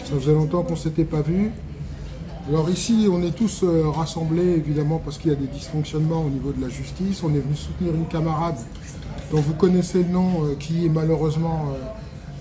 Ça faisait longtemps qu'on ne s'était pas vu. Alors ici, on est tous rassemblés, évidemment, parce qu'il y a des dysfonctionnements au niveau de la justice. On est venu soutenir une camarade dont vous connaissez le nom, qui est malheureusement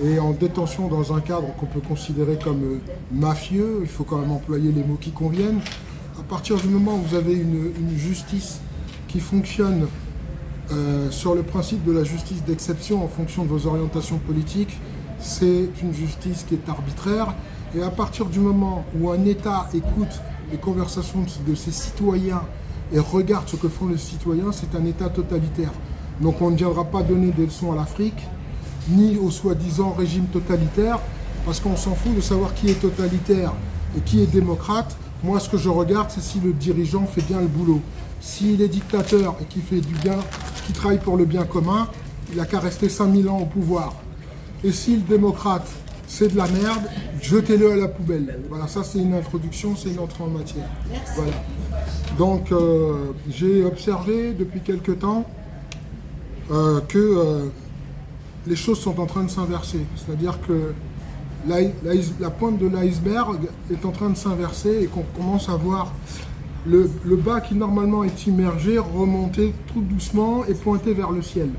est en détention dans un cadre qu'on peut considérer comme mafieux. Il faut quand même employer les mots qui conviennent. À partir du moment où vous avez une justice qui fonctionne sur le principe de la justice d'exception en fonction de vos orientations politiques, c'est une justice qui est arbitraire. Et à partir du moment où un État écoute les conversations de ses citoyens et regarde ce que font les citoyens, c'est un État totalitaire. Donc on ne viendra pas donner des leçons à l'Afrique, ni au soi-disant régime totalitaire, parce qu'on s'en fout de savoir qui est totalitaire et qui est démocrate. Moi, ce que je regarde, c'est si le dirigeant fait bien le boulot. S'il est dictateur et qu'il fait du bien, qu'il travaille pour le bien commun, il n'a qu'à rester 5000 ans au pouvoir. Et si le démocrate, c'est de la merde, jetez-le à la poubelle. Voilà, ça c'est une introduction, c'est une entrée en matière. Merci. Voilà. Donc, j'ai observé depuis quelque temps que les choses sont en train de s'inverser. C'est-à-dire que la pointe de l'iceberg est en train de s'inverser et qu'on commence à voir le bas qui normalement est immergé remonter tout doucement et pointer vers le ciel.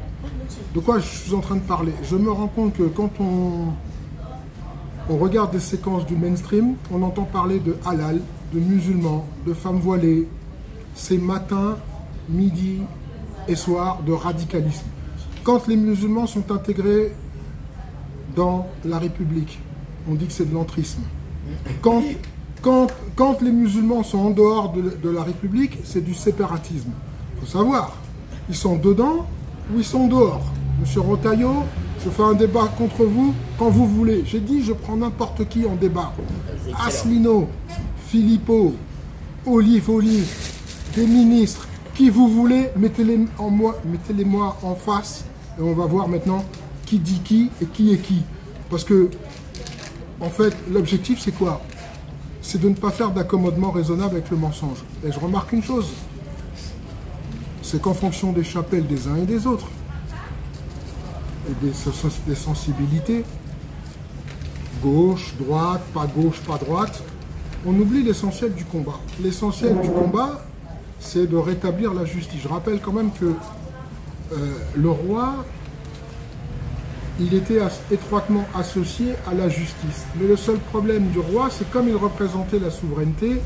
De quoi je suis en train de parler? Je me rends compte que quand on regarde des séquences du mainstream, on entend parler de halal, de musulmans, de femmes voilées. C'est matin, midi et soir de radicalisme. Quand les musulmans sont intégrés dans la République, on dit que c'est de l'entrisme. Quand les musulmans sont en dehors de la République, c'est du séparatisme. Il faut savoir, ils sont dedans ou ils sont dehors. Monsieur Rotaillot, je fais un débat contre vous quand vous voulez. J'ai dit, je prends n'importe qui en débat. Asselineau, Philippot, Olive, des ministres, qui vous voulez, mettez-les-moi en face et on va voir maintenant qui dit qui et qui est qui. Parce que, en fait, l'objectif c'est quoi? C'est de ne pas faire d'accommodement raisonnable avec le mensonge. Et je remarque une chose, c'est qu'en fonction des chapelles des uns et des autres, et des sensibilités, gauche, droite, pas droite, on oublie l'essentiel du combat. L'essentiel du combat, c'est de rétablir la justice. Je rappelle quand même que le roi, il était étroitement associé à la justice. Mais le seul problème du roi, c'est comme il représentait la souveraineté,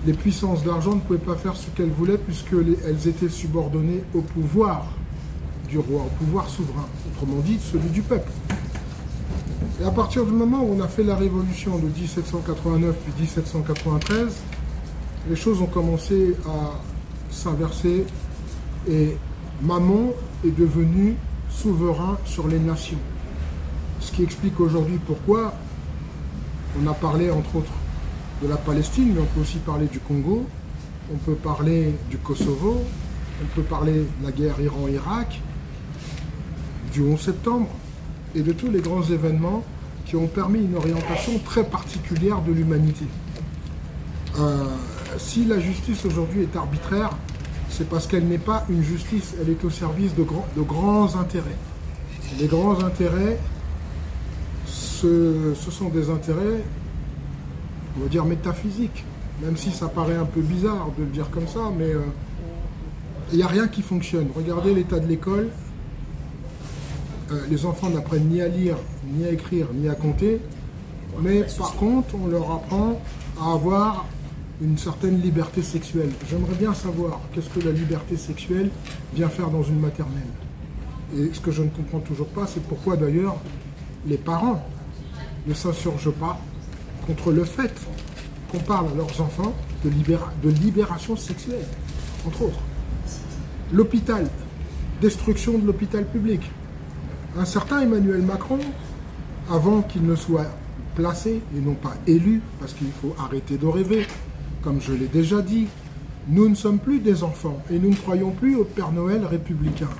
les puissances d'argent ne pouvaient pas faire ce qu'elles voulaient puisqu'elles étaient subordonnées au pouvoir du roi, au pouvoir souverain, autrement dit celui du peuple. Et à partir du moment où on a fait la révolution de 1789 puis 1793, les choses ont commencé à s'inverser et Mammon est devenu souverain sur les nations. Ce qui explique aujourd'hui pourquoi on a parlé entre autres de la Palestine, mais on peut aussi parler du Congo, on peut parler du Kosovo, on peut parler de la guerre Iran-Irak, du 11 septembre et de tous les grands événements qui ont permis une orientation très particulière de l'humanité. Si la justice aujourd'hui est arbitraire, c'est parce qu'elle n'est pas une justice, elle est au service de grands intérêts. Les grands intérêts, ce sont des intérêts, on va dire métaphysiques, même si ça paraît un peu bizarre de le dire comme ça, mais il n'y a rien qui fonctionne. Regardez l'état de l'école, les enfants n'apprennent ni à lire, ni à écrire, ni à compter, mais par contre, on leur apprend à avoir une certaine liberté sexuelle. J'aimerais bien savoir qu'est-ce que la liberté sexuelle vient faire dans une maternelle. Et ce que je ne comprends toujours pas, c'est pourquoi d'ailleurs les parents ne s'insurgent pas contre le fait qu'on parle à leurs enfants de libération sexuelle, entre autres. L'hôpital, destruction de l'hôpital public. Un certain Emmanuel Macron, avant qu'il ne soit placé et non pas élu, parce qu'il faut arrêter de rêver, comme je l'ai déjà dit, nous ne sommes plus des enfants et nous ne croyons plus au Père Noël républicain,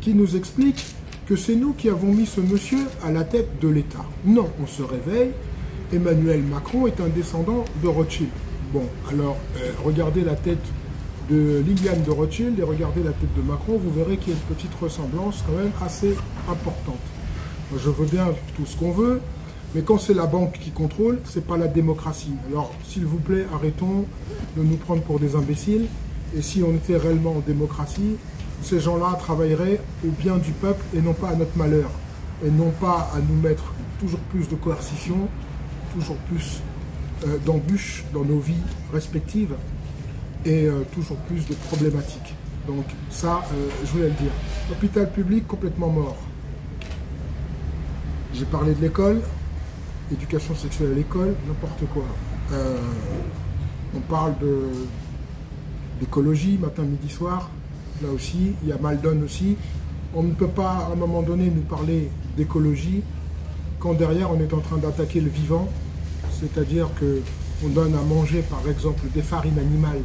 qui nous explique que c'est nous qui avons mis ce monsieur à la tête de l'État. Non, on se réveille, Emmanuel Macron est un descendant de Rothschild. Bon, alors, regardez la tête de Liliane de Rothschild et regardez la tête de Macron, vous verrez qu'il y a une petite ressemblance quand même assez importante. Moi, je veux bien tout ce qu'on veut. Mais quand c'est la banque qui contrôle, c'est pas la démocratie. Alors, s'il vous plaît, arrêtons de nous prendre pour des imbéciles. Et si on était réellement en démocratie, ces gens-là travailleraient au bien du peuple et non pas à notre malheur. Et non pas à nous mettre toujours plus de coercition, toujours plus d'embûches dans nos vies respectives et toujours plus de problématiques. Donc ça, je voulais le dire. L'hôpital public complètement mort. J'ai parlé de l'école, éducation sexuelle à l'école, n'importe quoi. On parle d'écologie, matin, midi, soir. Là aussi, il y a Maldon aussi. On ne peut pas, à un moment donné, nous parler d'écologie quand derrière, on est en train d'attaquer le vivant. C'est-à-dire qu'on donne à manger, par exemple, des farines animales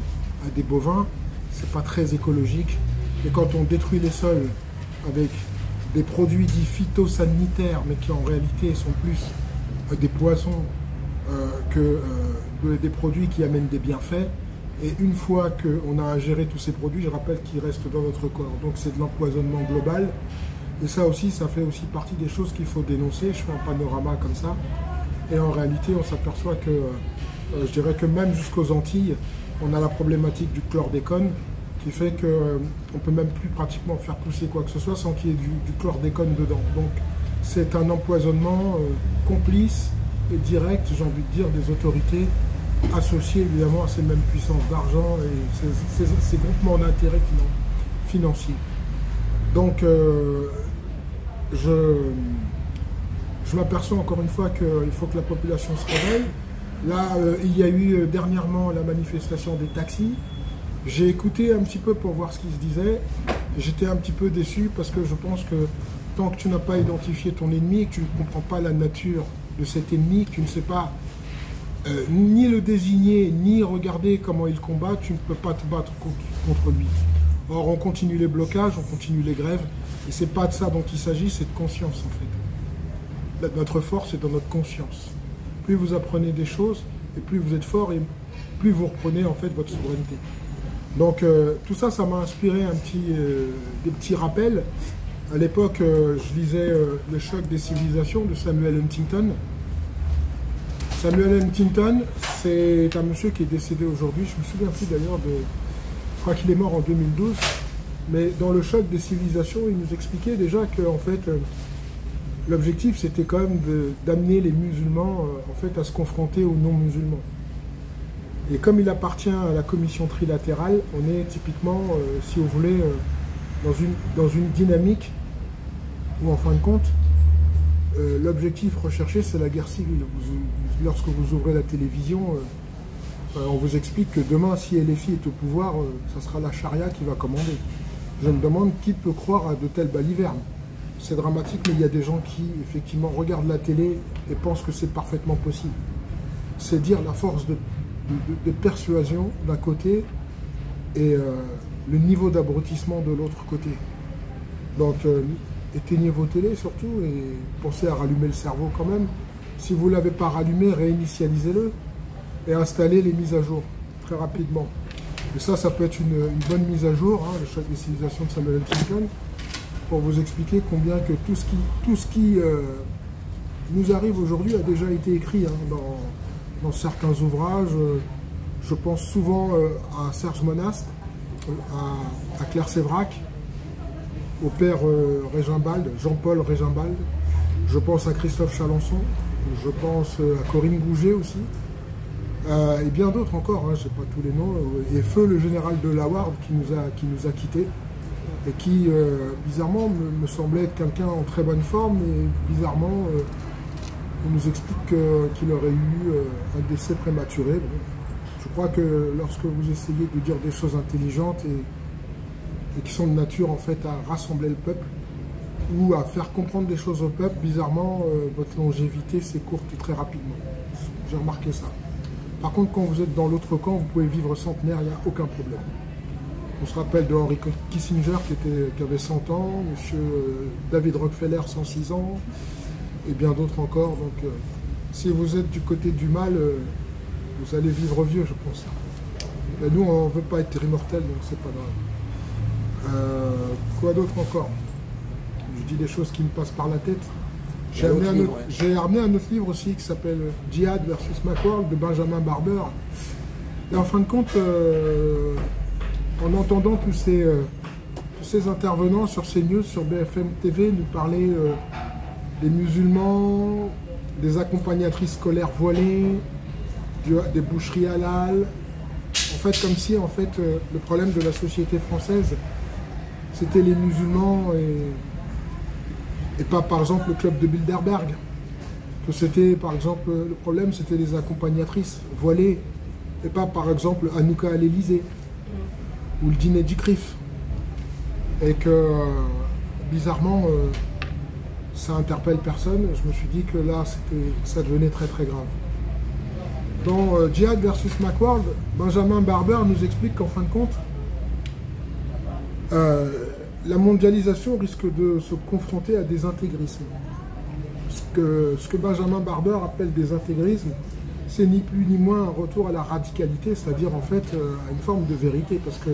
à des bovins. C'est pas très écologique. Et quand on détruit les sols avec des produits dits phytosanitaires, mais qui en réalité sont plus des poisons que des produits qui amènent des bienfaits. Et une fois qu'on a ingéré tous ces produits, je rappelle qu'ils restent dans notre corps. Donc c'est de l'empoisonnement global. Et ça aussi, ça fait aussi partie des choses qu'il faut dénoncer. Je fais un panorama comme ça. Et en réalité, on s'aperçoit que, je dirais que même jusqu'aux Antilles, on a la problématique du chlordécone, qui fait qu'on ne peut même plus pratiquement faire pousser quoi que ce soit sans qu'il y ait du chlordécone dedans. Donc c'est un empoisonnement complice et direct, j'ai envie de dire, des autorités associées évidemment à ces mêmes puissances d'argent et ces groupements d'intérêts financiers. Donc je m'aperçois encore une fois qu'il faut que la population se réveille. Là, il y a eu dernièrement la manifestation des taxis. J'ai écouté un petit peu pour voir ce qui se disait. J'étais un petit peu déçu parce que je pense que tant que tu n'as pas identifié ton ennemi, que tu ne comprends pas la nature de cet ennemi, que tu ne sais pas ni le désigner, ni regarder comment il combat, tu ne peux pas te battre contre lui. Or, on continue les blocages, on continue les grèves, et c'est pas de ça dont il s'agit, c'est de conscience en fait. Notre force est dans notre conscience. Plus vous apprenez des choses, et plus vous êtes fort, et plus vous reprenez en fait votre souveraineté. Donc tout ça, ça m'a inspiré des petits rappels. À l'époque, je lisais Le choc des civilisations de Samuel Huntington. Samuel Huntington, c'est un monsieur qui est décédé aujourd'hui. Je me souviens plus d'ailleurs je crois qu'il est mort en 2012. Mais dans Le choc des civilisations, il nous expliquait déjà que en fait, l'objectif c'était quand même d'amener les musulmans en fait, à se confronter aux non-musulmans. Et comme il appartient à la commission trilatérale, on est typiquement, si vous voulez, dans une dynamique où, en fin de compte, l'objectif recherché, c'est la guerre civile. Lorsque vous ouvrez la télévision, on vous explique que demain, si LFI est au pouvoir, ça sera la charia qui va commander. Je me demande qui peut croire à de telles balivernes. C'est dramatique, mais il y a des gens qui, effectivement, regardent la télé et pensent que c'est parfaitement possible. C'est dire la force de persuasion d'un côté et le niveau d'abrutissement de l'autre côté. Donc éteignez vos télés surtout et pensez à rallumer le cerveau quand même. Si vous ne l'avez pas rallumé, réinitialisez-le et installez les mises à jour très rapidement. Et ça peut être une bonne mise à jour, hein, le choc des civilisations de Samuel Huntington, pour vous expliquer combien que tout ce qui nous arrive aujourd'hui a déjà été écrit hein, dans certains ouvrages. Je pense souvent à Serge Monast, à Claire Sévrac, au père Régimbald, Jean-Paul Régimbald. Je pense à Christophe Chalençon, je pense à Corinne Gouget aussi, et bien d'autres encore, hein, je ne sais pas tous les noms, et Feu, le général de Laward qui nous a quittés, et qui, bizarrement, me semblait être quelqu'un en très bonne forme, et bizarrement, on nous explique qu'il aurait eu un décès prématuré. Bon, je crois que lorsque vous essayez de dire des choses intelligentes et qui sont de nature en fait à rassembler le peuple ou à faire comprendre des choses au peuple, bizarrement, votre longévité s'écourte très rapidement. J'ai remarqué ça. Par contre, quand vous êtes dans l'autre camp, vous pouvez vivre centenaire, il n'y a aucun problème. On se rappelle de Henry Kissinger qui avait 100 ans, M. David Rockefeller 106 ans, et bien d'autres encore. Donc, si vous êtes du côté du mal, vous allez vivre vieux, je pense. Mais nous, on ne veut pas être immortel, donc c'est pas grave. Quoi d'autre encore? Je dis des choses qui me passent par la tête. J'ai ramené un autre livre aussi qui s'appelle Djihad versus Macworld de Benjamin Barber. Et en fin de compte, en entendant tous ces intervenants sur CNews, sur BFM TV, nous parler des musulmans, des accompagnatrices scolaires voilées, des boucheries halal. En fait, comme si le problème de la société française, c'était les musulmans et pas par exemple le club de Bilderberg. Que c'était par exemple, le problème c'était les accompagnatrices voilées et pas par exemple Hanouka à l'Élysée ou le dîner du CRIF. Et que bizarrement, ça interpelle personne. Je me suis dit que là, ça devenait très très grave. Dans Djihad versus Macworld, Benjamin Barber nous explique qu'en fin de compte, la mondialisation risque de se confronter à des intégrismes. Ce que Benjamin Barber appelle des intégrismes, c'est ni plus ni moins un retour à la radicalité, c'est-à-dire en fait à une forme de vérité. Parce que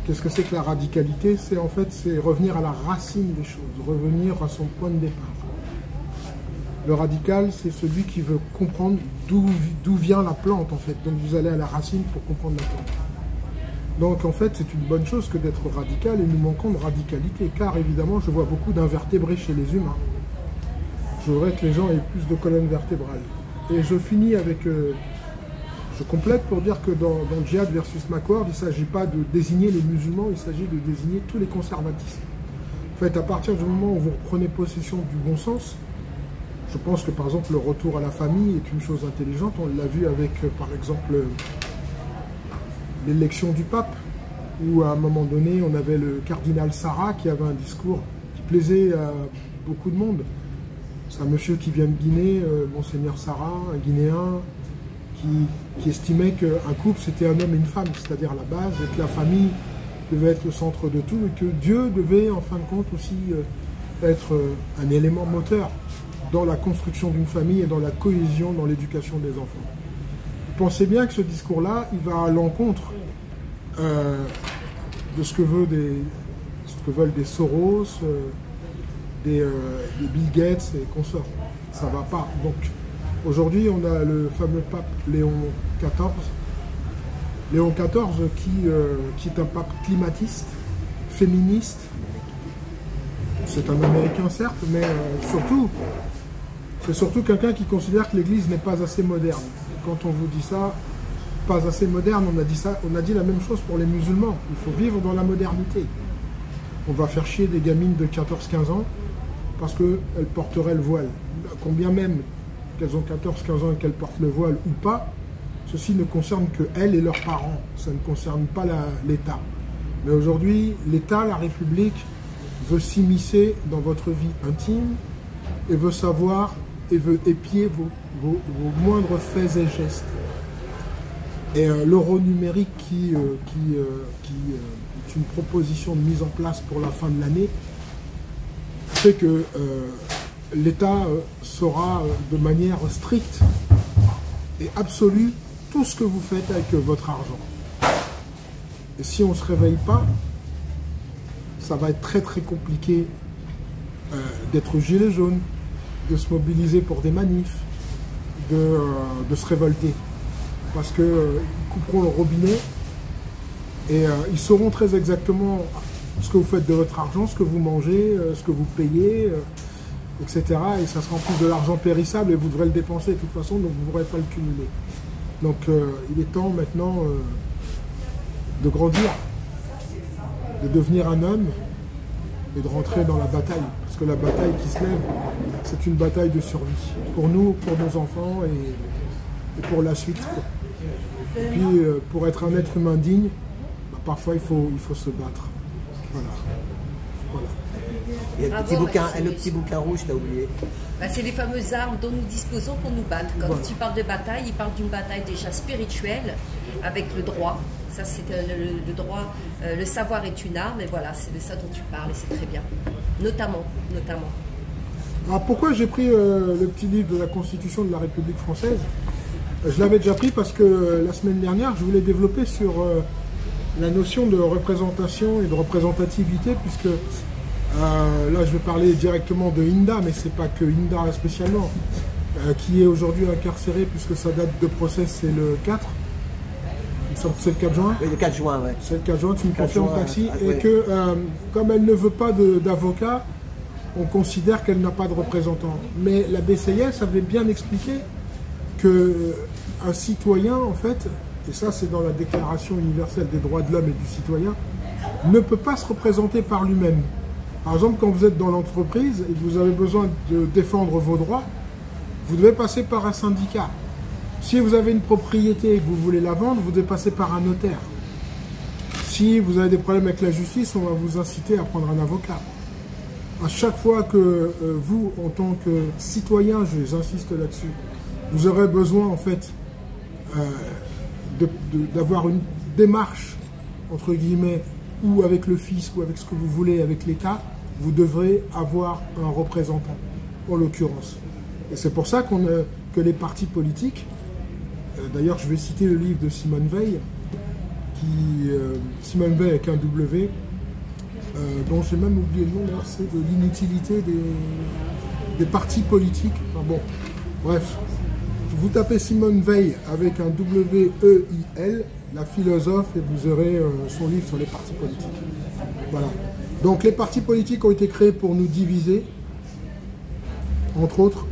qu'est-ce que c'est que la radicalité? C'est en fait revenir à la racine des choses, revenir à son point de départ. Le radical, c'est celui qui veut comprendre d'où vient la plante en fait. Donc vous allez à la racine pour comprendre la plante. Donc en fait, c'est une bonne chose que d'être radical et nous manquons de radicalité, car évidemment, je vois beaucoup d'invertébrés chez les humains. Je voudrais que les gens aient plus de colonnes vertébrales. Et je finis avec... je complète pour dire que dans Djihad versus Macworld, il ne s'agit pas de désigner les musulmans, il s'agit de désigner tous les conservatismes. En fait, à partir du moment où vous reprenez possession du bon sens, je pense que par exemple le retour à la famille est une chose intelligente. On l'a vu avec par exemple l'élection du pape, où à un moment donné on avait le cardinal Sarah qui avait un discours qui plaisait à beaucoup de monde. C'est un monsieur qui vient de Guinée, Monseigneur Sarah, un Guinéen, qui estimait qu'un couple c'était un homme et une femme, c'est-à-dire la base, et que la famille devait être le centre de tout, et que Dieu devait en fin de compte aussi être un élément moteur dans la construction d'une famille et dans la cohésion, dans l'éducation des enfants. Pensez bien que ce discours-là, il va à l'encontre de ce que veulent des Soros, des Bill Gates et consorts. Ça ne va pas. Donc aujourd'hui, on a le fameux pape Léon XIV. Léon XIV qui est un pape climatiste, féministe. C'est un Américain certes, mais c'est surtout quelqu'un qui considère que l'Église n'est pas assez moderne. Et quand on vous dit ça, pas assez moderne, on a dit la même chose pour les musulmans. Il faut vivre dans la modernité. On va faire chier des gamines de 14-15 ans parce qu'elles porteraient le voile. Combien même qu'elles ont 14-15 ans et qu'elles portent le voile ou pas, ceci ne concerne que elles et leurs parents. Ça ne concerne pas l'État. Mais aujourd'hui, l'État, la République, veut s'immiscer dans votre vie intime et veut savoir et veut épier vos moindres faits et gestes. Et l'euro numérique qui est une proposition de mise en place pour la fin de l'année fait que l'État saura de manière stricte et absolue tout ce que vous faites avec votre argent. Et si on ne se réveille pas, ça va être très très compliqué d'être gilet jaune, de se mobiliser pour des manifs, de se révolter. Parce qu'ils couperont le robinet et ils sauront très exactement ce que vous faites de votre argent, ce que vous mangez, ce que vous payez, etc. Et ça sera en plus de l'argent périssable et vous devrez le dépenser de toute façon, donc vous ne pourrez pas le cumuler. Donc il est temps maintenant de grandir, de devenir un homme et de rentrer dans la bataille. Parce que la bataille qui se lève, c'est une bataille de survie. Pour nous, pour nos enfants et pour la suite. Et puis, pour être un être humain digne, parfois il faut se battre. Voilà. Et le petit bouquin rouge, t'as oublié. C'est les fameuses armes dont nous disposons pour nous battre. Quand il parle de bataille, il parle d'une bataille déjà spirituelle, avec le droit. Ça, c'est le droit. Le savoir est une arme, et voilà, c'est de ça dont tu parles, et c'est très bien. Notamment. Alors pourquoi j'ai pris le petit livre de la Constitution de la République française? Je l'avais déjà pris parce que la semaine dernière, je voulais développer sur la notion de représentation et de représentativité, puisque Là, je vais parler directement de Hinda, mais c'est pas que Hinda spécialement, qui est aujourd'hui incarcérée puisque sa date de procès c'est le 4. C'est le 4 juin. Oui, le 4 juin, ouais. C'est le 4 juin, tu me confirmes, Taxi. Et ouais. que, comme elle ne veut pas d'avocat, on considère qu'elle n'a pas de représentant. Mais la BCIS avait bien expliqué qu'un citoyen, en fait, et ça c'est dans la Déclaration universelle des droits de l'homme et du citoyen, ne peut pas se représenter par lui-même. Par exemple, quand vous êtes dans l'entreprise et que vous avez besoin de défendre vos droits, vous devez passer par un syndicat. Si vous avez une propriété et que vous voulez la vendre, vous devez passer par un notaire. Si vous avez des problèmes avec la justice, on va vous inciter à prendre un avocat. À chaque fois que vous, en tant que citoyen, j'insiste là-dessus, vous aurez besoin en fait d'avoir une démarche, entre guillemets, ou avec le fisc, ou avec ce que vous voulez, avec l'État, vous devrez avoir un représentant, en l'occurrence. Et c'est pour ça que les partis politiques, d'ailleurs je vais citer le livre de Simone Veil, Simone Veil avec un W, dont j'ai même oublié le nom, d'ailleurs c'est de l'inutilité des partis politiques. Enfin bon, bref, vous tapez Simone Veil avec un W-E-I-L, la philosophe, et vous aurez son livre sur les partis politiques. Voilà. Donc les partis politiques ont été créés pour nous diviser, entre autres,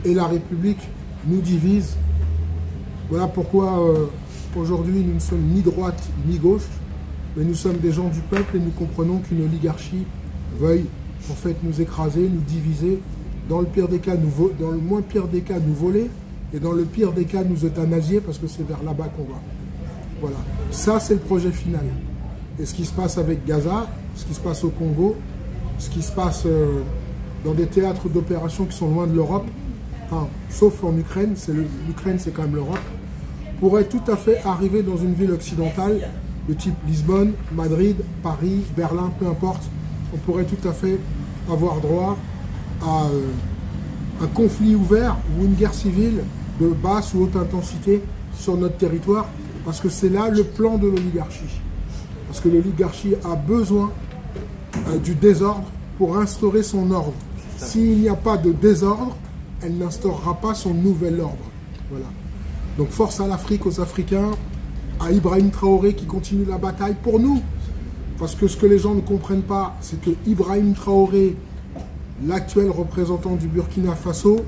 et la République nous divise. Voilà pourquoi aujourd'hui nous ne sommes ni droite ni gauche, mais nous sommes des gens du peuple et nous comprenons qu'une oligarchie veuille en fait nous écraser, nous diviser, dans le pire des cas, dans le moins pire des cas, nous voler, et dans le pire des cas, nous euthanasier, parce que c'est vers là-bas qu'on va. Voilà. Ça, c'est le projet final. Et ce qui se passe avec Gaza, ce qui se passe au Congo, ce qui se passe dans des théâtres d'opération qui sont loin de l'Europe, enfin, sauf en Ukraine, l'Ukraine c'est quand même l'Europe, pourrait tout à fait arriver dans une ville occidentale de type Lisbonne, Madrid, Paris, Berlin, peu importe. On pourrait tout à fait avoir droit à un conflit ouvert ou une guerre civile de basse ou haute intensité sur notre territoire, parce que c'est là le plan de l'oligarchie. Parce que l'oligarchie a besoin du désordre pour instaurer son ordre. S'il n'y a pas de désordre, elle n'instaurera pas son nouvel ordre. Voilà. Donc force à l'Afrique, aux Africains, à Ibrahim Traoré qui continue la bataille pour nous. Parce que ce que les gens ne comprennent pas, c'est que Ibrahim Traoré, l'actuel représentant du Burkina Faso,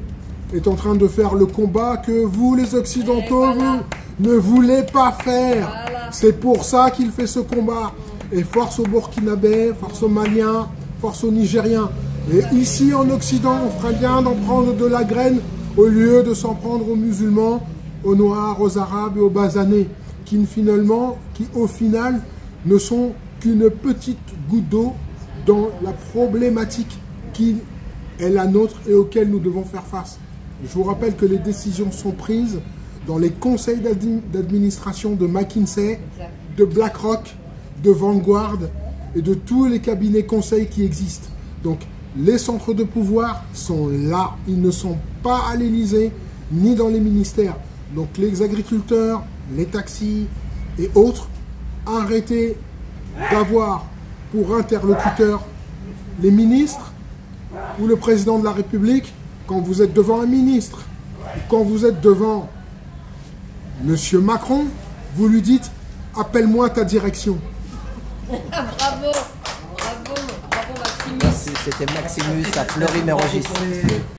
est en train de faire le combat que vous, les Occidentaux, vous ne voulez pas faire. Voilà. C'est pour ça qu'il fait ce combat. Et force aux Burkinabés, force aux Maliens, force aux Nigériens. Et ici en Occident, on ferait bien d'en prendre de la graine au lieu de s'en prendre aux musulmans, aux Noirs, aux Arabes et aux Basanés, qui au final ne sont qu'une petite goutte d'eau dans la problématique qui est la nôtre et auquel nous devons faire face. Je vous rappelle que les décisions sont prises dans les conseils d'administration de McKinsey, de BlackRock, de Vanguard et de tous les cabinets conseils qui existent. Donc les centres de pouvoir sont là, ils ne sont pas à l'Élysée ni dans les ministères. Donc les agriculteurs, les taxis et autres, arrêtez d'avoir pour interlocuteurs les ministres ou le président de la République. Quand vous êtes devant un ministre, quand vous êtes devant Monsieur Macron, vous lui dites « appelle-moi ta direction ». Bravo, bravo, bravo Maximus. C'était Maximus à Fleury-Mérogis.